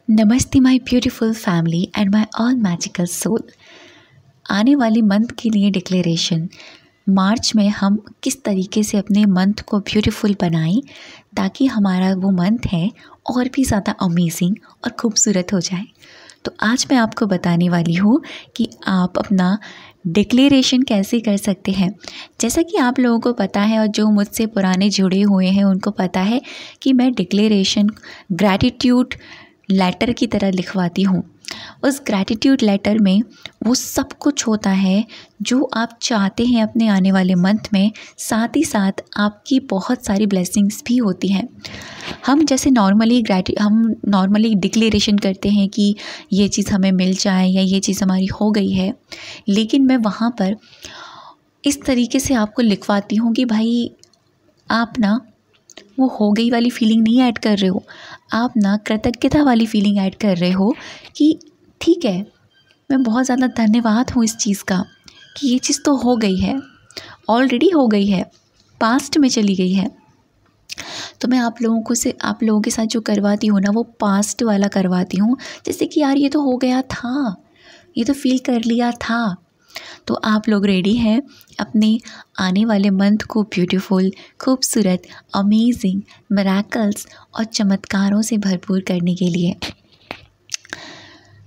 नमस्ते my beautiful family and my all magical soul. आने वाले मंथ के लिए डिक्लेरेशन। मार्च में हम किस तरीके से अपने मंथ को ब्यूटीफुल बनाएं ताकि हमारा वो मंथ है और भी ज़्यादा अमेजिंग और खूबसूरत हो जाए। तो आज मैं आपको बताने वाली हूँ कि आप अपना डिक्लेरेशन कैसे कर सकते हैं। जैसा कि आप लोगों को पता है और जो मुझसे पुराने जुड़े हुए हैं उनको पता है कि मैं डिक्लेरेशन ग्रैटिट्यूड लेटर की तरह लिखवाती हूँ। उस ग्रैटिट्यूड लेटर में वो सब कुछ होता है जो आप चाहते हैं अपने आने वाले मंथ में, साथ ही साथ आपकी बहुत सारी ब्लेसिंग्स भी होती हैं। हम जैसे नॉर्मली डिक्लेरेशन करते हैं कि ये चीज़ हमें मिल जाए या ये चीज़ हमारी हो गई है, लेकिन मैं वहाँ पर इस तरीके से आपको लिखवाती हूँ कि भाई आप ना वो हो गई वाली फीलिंग नहीं ऐड कर रहे हो, आप ना कृतज्ञता वाली फीलिंग ऐड कर रहे हो कि ठीक है, मैं बहुत ज़्यादा धन्यवाद हूँ इस चीज़ का कि ये चीज़ तो हो गई है, ऑलरेडी हो गई है, पास्ट में चली गई है। तो मैं आप लोगों के साथ जो करवाती हूँ ना, वो पास्ट वाला करवाती हूँ। जैसे कि यार ये तो हो गया था, ये तो फील कर लिया था। तो आप लोग रेडी हैं अपने आने वाले मंथ को ब्यूटीफुल, खूबसूरत, अमेजिंग, मिरेकल्स और चमत्कारों से भरपूर करने के लिए।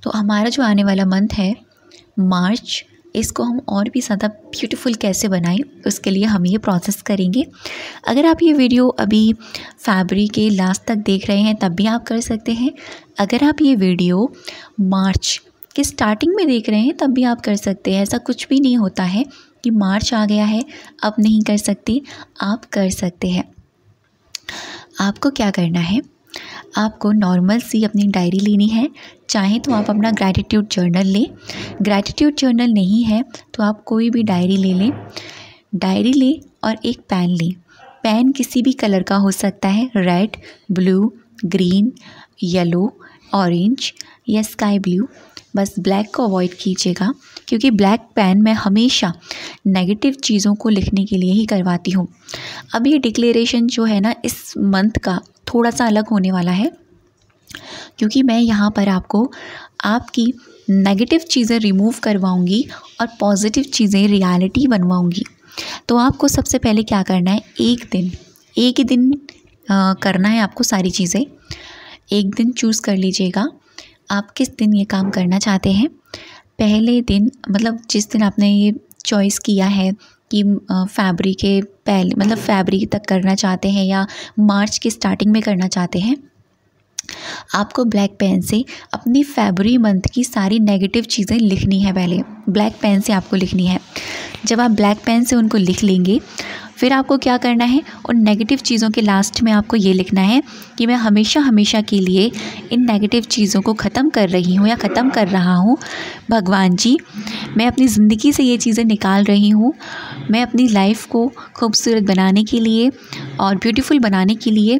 तो हमारा जो आने वाला मंथ है मार्च, इसको हम और भी ज़्यादा ब्यूटीफुल कैसे बनाएं, उसके लिए हम ये प्रोसेस करेंगे। अगर आप ये वीडियो अभी फरवरी के लास्ट तक देख रहे हैं तब भी आप कर सकते हैं। अगर आप ये वीडियो मार्च कि स्टार्टिंग में देख रहे हैं तब भी आप कर सकते हैं। ऐसा कुछ भी नहीं होता है कि मार्च आ गया है अब नहीं कर सकते, आप कर सकते हैं। आपको क्या करना है, आपको नॉर्मल सी अपनी डायरी लेनी है। चाहे तो आप अपना ग्रैटिट्यूड जर्नल लें, ग्रैटिट्यूड जर्नल नहीं है तो आप कोई भी डायरी ले लें। डायरी लें और एक पेन लें। पेन किसी भी कलर का हो सकता है, red, blue, green, yellow, orange या स्काई ब्लू। बस ब्लैक को अवॉइड कीजिएगा क्योंकि ब्लैक पेन मैं हमेशा नेगेटिव चीज़ों को लिखने के लिए ही करवाती हूँ। अब ये डिक्लेरेशन जो है ना, इस मंथ का थोड़ा सा अलग होने वाला है क्योंकि मैं यहाँ पर आपको आपकी नेगेटिव चीज़ें रिमूव करवाऊँगी और पॉजिटिव चीज़ें रियलिटी बनवाऊँगी। तो आपको सबसे पहले क्या करना है, एक ही दिन करना है आपको सारी चीज़ें। एक दिन चूज़ कर लीजिएगा आप किस दिन ये काम करना चाहते हैं। पहले दिन मतलब जिस दिन आपने ये चॉइस किया है कि फरवरी के पहले मतलब फरवरी तक करना चाहते हैं या मार्च की स्टार्टिंग में करना चाहते हैं, आपको ब्लैक पेन से अपनी फरवरी मंथ की सारी नेगेटिव चीज़ें लिखनी है। पहले ब्लैक पेन से आपको लिखनी है। जब आप ब्लैक पेन से उनको लिख लेंगे, फिर आपको क्या करना है, उन नेगेटिव चीज़ों के लास्ट में आपको ये लिखना है कि मैं हमेशा के लिए इन नेगेटिव चीज़ों को ख़त्म कर रही हूँ या ख़त्म कर रहा हूँ। भगवान जी, मैं अपनी ज़िंदगी से ये चीज़ें निकाल रही हूँ। मैं अपनी लाइफ को खूबसूरत बनाने के लिए और ब्यूटीफुल बनाने के लिए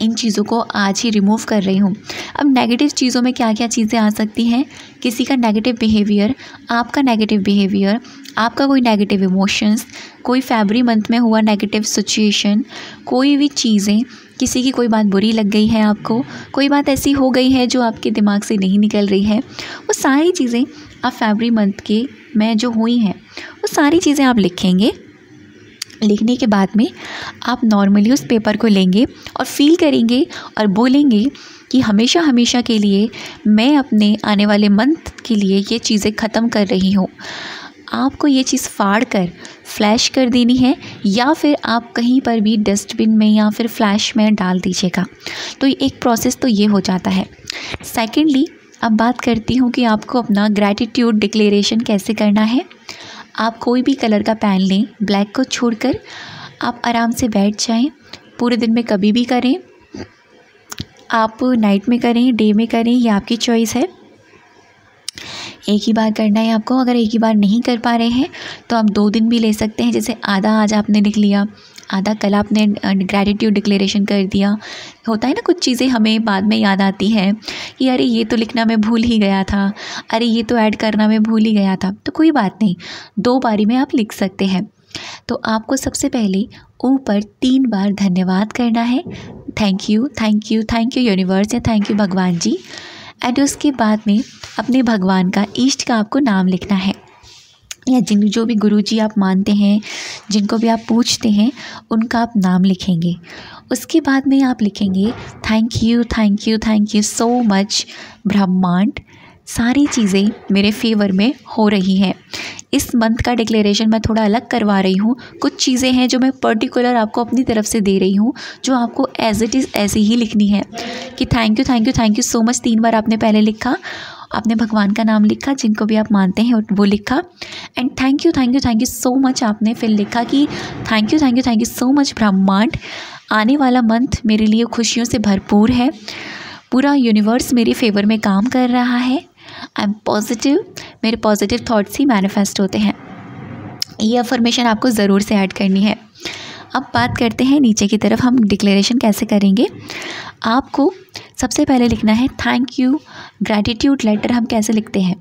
इन चीज़ों को आज ही रिमूव कर रही हूँ। अब नेगेटिव चीज़ों में क्या क्या चीज़ें आ सकती हैं, किसी का नेगेटिव बिहेवियर, आपका नेगेटिव बिहेवियर, आपका कोई नेगेटिव इमोशंस, कोई फरवरी मंथ में हुआ नेगेटिव सिचुएशन, कोई भी चीज़ें, किसी की कोई बात बुरी लग गई है आपको, कोई बात ऐसी हो गई है जो आपके दिमाग से नहीं निकल रही है, वो सारी चीज़ें आप फरवरी मंथ के में जो हुई हैं वो सारी चीज़ें आप लिखेंगे। लिखने के बाद में आप नॉर्मली उस पेपर को लेंगे और फील करेंगे और बोलेंगे कि हमेशा के लिए मैं अपने आने वाले मंथ के लिए ये चीज़ें ख़त्म कर रही हूँ। आपको ये चीज़ फाड़ कर फ्लैश कर देनी है या फिर आप कहीं पर भी डस्टबिन में या फिर फ्लैश में डाल दीजिएगा। तो एक प्रोसेस तो ये हो जाता है। सेकेंडली, अब बात करती हूँ कि आपको अपना ग्रैटिट्यूड डिक्लेरेशन कैसे करना है। आप कोई भी कलर का पेन लें, ब्लैक को छोड़कर। आप आराम से बैठ जाएं। पूरे दिन में कभी भी करें, आप नाइट में करें, डे में करें, ये आपकी चॉइस है। एक ही बार करना है आपको। अगर एक ही बार नहीं कर पा रहे हैं तो आप 2 दिन भी ले सकते हैं। जैसे आधा आज आपने लिख लिया, आधा कल आपने ग्रैटिट्यूड डिक्लेरेशन कर दिया। होता है ना, कुछ चीज़ें हमें बाद में याद आती हैं कि अरे ये तो लिखना मैं भूल ही गया था, अरे ये तो ऐड करना मैं भूल ही गया था। तो कोई बात नहीं, 2 बारी में आप लिख सकते हैं। तो आपको सबसे पहले ऊपर 3 बार धन्यवाद करना है, thank you thank you thank you universe या थैंक यू भगवान जी। एंड उसके बाद में अपने भगवान का, इष्ट का आपको नाम लिखना है, या जो भी गुरुजी आप मानते हैं, जिनको भी आप पूछते हैं, उनका आप नाम लिखेंगे। उसके बाद में आप लिखेंगे thank you thank you thank you so much ब्रह्मांड, सारी चीज़ें मेरे फेवर में हो रही हैं। इस मंथ का डिक्लेरेशन मैं थोड़ा अलग करवा रही हूँ, कुछ चीज़ें हैं जो मैं पर्टिकुलर आपको अपनी तरफ से दे रही हूँ, जो आपको एज इट इज़ ऐसे ही लिखनी है कि thank you thank you thank you so much 3 बार आपने पहले लिखा, आपने भगवान का नाम लिखा, जिनको भी आप मानते हैं वो लिखा, and thank you so much आपने फिर लिखा कि थैंक यू सो मच ब्रह्मांड, आने वाला मंथ मेरे लिए खुशियों से भरपूर है, पूरा यूनिवर्स मेरे फेवर में काम कर रहा है, आई एम पॉजिटिव, मेरे पॉजिटिव थॉट्स ही मैनिफेस्ट होते हैं। ये अफर्मेशन आपको ज़रूर से ऐड करनी है। अब बात करते हैं नीचे की तरफ, हम डिक्लेरेशन कैसे करेंगे। आपको सबसे पहले लिखना है थैंक यू, ग्रैटिट्यूड लेटर हम कैसे लिखते हैं,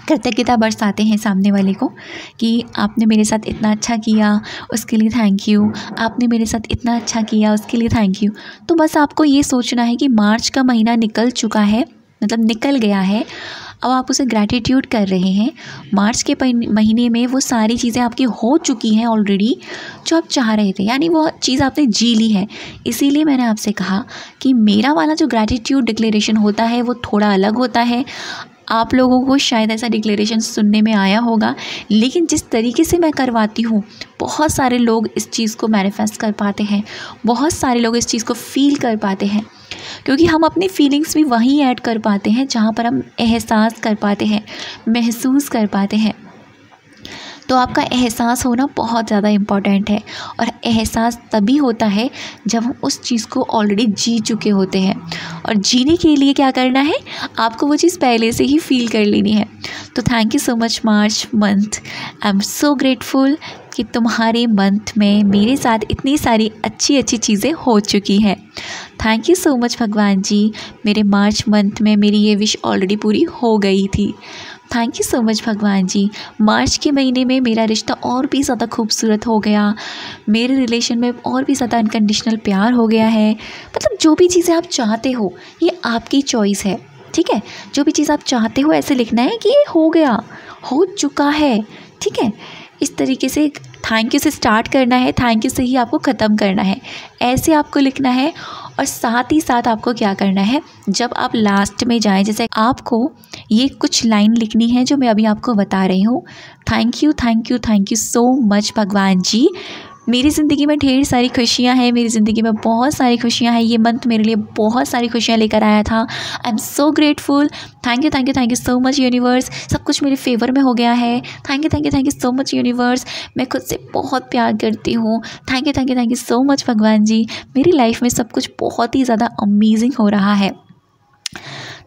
कृतज्ञता बरसाते हैं सामने वाले को कि आपने मेरे साथ इतना अच्छा किया उसके लिए थैंक यू, आपने मेरे साथ इतना अच्छा किया उसके लिए थैंक यू। तो बस आपको ये सोचना है कि मार्च का महीना निकल चुका है, मतलब निकल गया है, अब आप उसे ग्रैटिट्यूड कर रहे हैं। मार्च के महीने में वो सारी चीज़ें आपकी हो चुकी हैं ऑलरेडी जो आप चाह रहे थे, यानी वो चीज़ आपने जी ली है। इसीलिए मैंने आपसे कहा कि मेरा वाला जो ग्रैटिट्यूड डिक्लेरेशन होता है वो थोड़ा अलग होता है। आप लोगों को शायद ऐसा डिक्लेरेशन सुनने में आया होगा, लेकिन जिस तरीके से मैं करवाती हूँ बहुत सारे लोग इस चीज़ को मैनिफेस्ट कर पाते हैं, बहुत सारे लोग इस चीज़ को फील कर पाते हैं, क्योंकि हम अपनी फीलिंग्स भी वहीं ऐड कर पाते हैं जहाँ पर हम एहसास कर पाते हैं, महसूस कर पाते हैं। तो आपका एहसास होना बहुत ज़्यादा इम्पॉर्टेंट है, और एहसास तभी होता है जब हम उस चीज़ को ऑलरेडी जी चुके होते हैं। और जीने के लिए क्या करना है, आपको वो चीज़ पहले से ही फील कर लेनी है। तो thank you so much March month, I am so grateful कि तुम्हारे मंथ में मेरे साथ इतनी सारी अच्छी अच्छी चीज़ें हो चुकी हैं। थैंक यू सो मच भगवान जी, मेरे मार्च मंथ में मेरी ये विश ऑलरेडी पूरी हो गई थी। थैंक यू सो मच भगवान जी, मार्च के महीने में मेरा रिश्ता और भी ज़्यादा खूबसूरत हो गया, मेरे रिलेशन में और भी ज़्यादा अनकंडीशनल प्यार हो गया है। मतलब जो भी चीज़ें आप चाहते हो ये आपकी चॉइस है, ठीक है। जो भी चीज़ आप चाहते हो ऐसे लिखना है कि ये हो गया, हो चुका है, ठीक है। इस तरीके से थैंक यू से स्टार्ट करना है, थैंक यू से ही आपको ख़त्म करना है, ऐसे आपको लिखना है। और साथ ही साथ आपको क्या करना है, जब आप लास्ट में जाएं, जैसे आपको ये कुछ लाइन लिखनी है जो मैं अभी आपको बता रही हूँ। थैंक यू सो मच भगवान जी, मेरी ज़िंदगी में ढेर सारी खुशियाँ हैं, मेरी ज़िंदगी में बहुत सारी खुशियाँ हैं, ये मंथ मेरे लिए बहुत सारी खुशियाँ लेकर आया था। I am so grateful, thank you so much universe, सब कुछ मेरे फेवर में हो गया है। Thank you so much universe, मैं खुद से बहुत प्यार करती हूँ। थैंक यू सो मच भगवान जी, मेरी लाइफ में सब कुछ बहुत ही ज़्यादा अमेजिंग हो रहा है।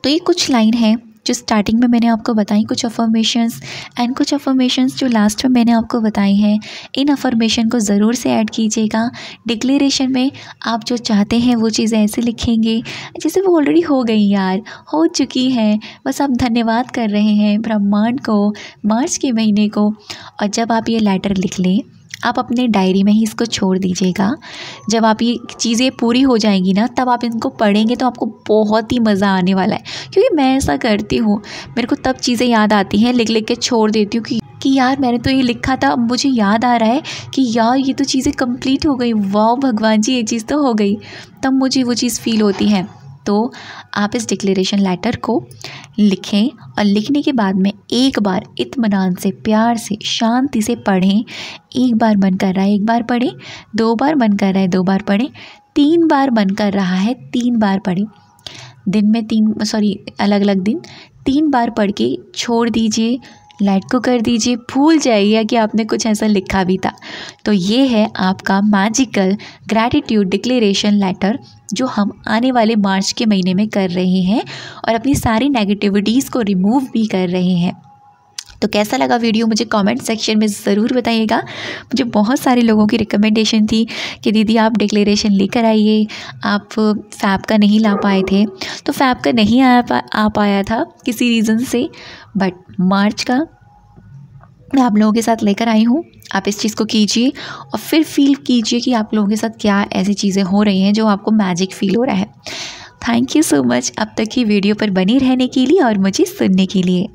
तो ये कुछ लाइन है जो स्टार्टिंग में मैंने आपको बताई, कुछ अफर्मेशंस, एंड कुछ अफर्मेशंस जो लास्ट में मैंने आपको बताई हैं। इन अफर्मेशन को ज़रूर से ऐड कीजिएगा डिक्लेरेशन में। आप जो चाहते हैं वो चीज़ें ऐसे लिखेंगे जैसे वो ऑलरेडी हो गई, यार हो चुकी हैं, बस आप धन्यवाद कर रहे हैं ब्रह्मांड को, मार्च के महीने को। और जब आप ये लेटर लिख लें, आप अपने डायरी में ही इसको छोड़ दीजिएगा। जब आप ये चीज़ें पूरी हो जाएंगी ना, तब आप इनको पढ़ेंगे तो आपको बहुत ही मज़ा आने वाला है। क्योंकि मैं ऐसा करती हूँ, मेरे को तब चीज़ें याद आती हैं, लिख लिख के छोड़ देती हूँ कि यार मैंने तो ये लिखा था, अब मुझे याद आ रहा है कि यार ये तो चीज़ें कंप्लीट हो गई, वाह भगवान जी ये चीज़ तो हो गई, तब मुझे वो चीज़ फील होती है। तो आप इस डिक्लेरेशन लेटर को लिखें, और लिखने के बाद में एक बार इत्मीनान से, प्यार से, शांति से पढ़ें। एक बार मन कर रहा है एक बार पढ़ें, 2 बार मन कर रहा है 2 बार पढ़ें, 3 बार मन कर रहा है 3 बार पढ़ें। दिन में अलग अलग दिन 3 बार पढ़ के छोड़ दीजिए, लेट को कर दीजिए, भूल जाइए कि आपने कुछ ऐसा लिखा भी था। तो ये है आपका मैजिकल ग्रैटिट्यूड डिक्लेरेशन लेटर जो हम आने वाले मार्च के महीने में कर रहे हैं, और अपनी सारी नेगेटिविटीज़ को रिमूव भी कर रहे हैं। तो कैसा लगा वीडियो मुझे कमेंट सेक्शन में ज़रूर बताइएगा। मुझे बहुत सारे लोगों की रिकमेंडेशन थी कि दीदी आप डिक्लेरेशन लेकर आइए, आप फैब का नहीं ला पाए थे। तो फैब का नहीं आ पाया था किसी रीज़न से, बट मार्च का मैं आप लोगों के साथ लेकर आई हूँ। आप इस चीज़ को कीजिए और फिर फील कीजिए कि आप लोगों के साथ क्या ऐसी चीज़ें हो रही हैं जो आपको मैजिक फील हो रहा है। थैंक यू सो मच अब तक की वीडियो पर बनी रहने के लिए और मुझे सुनने के लिए।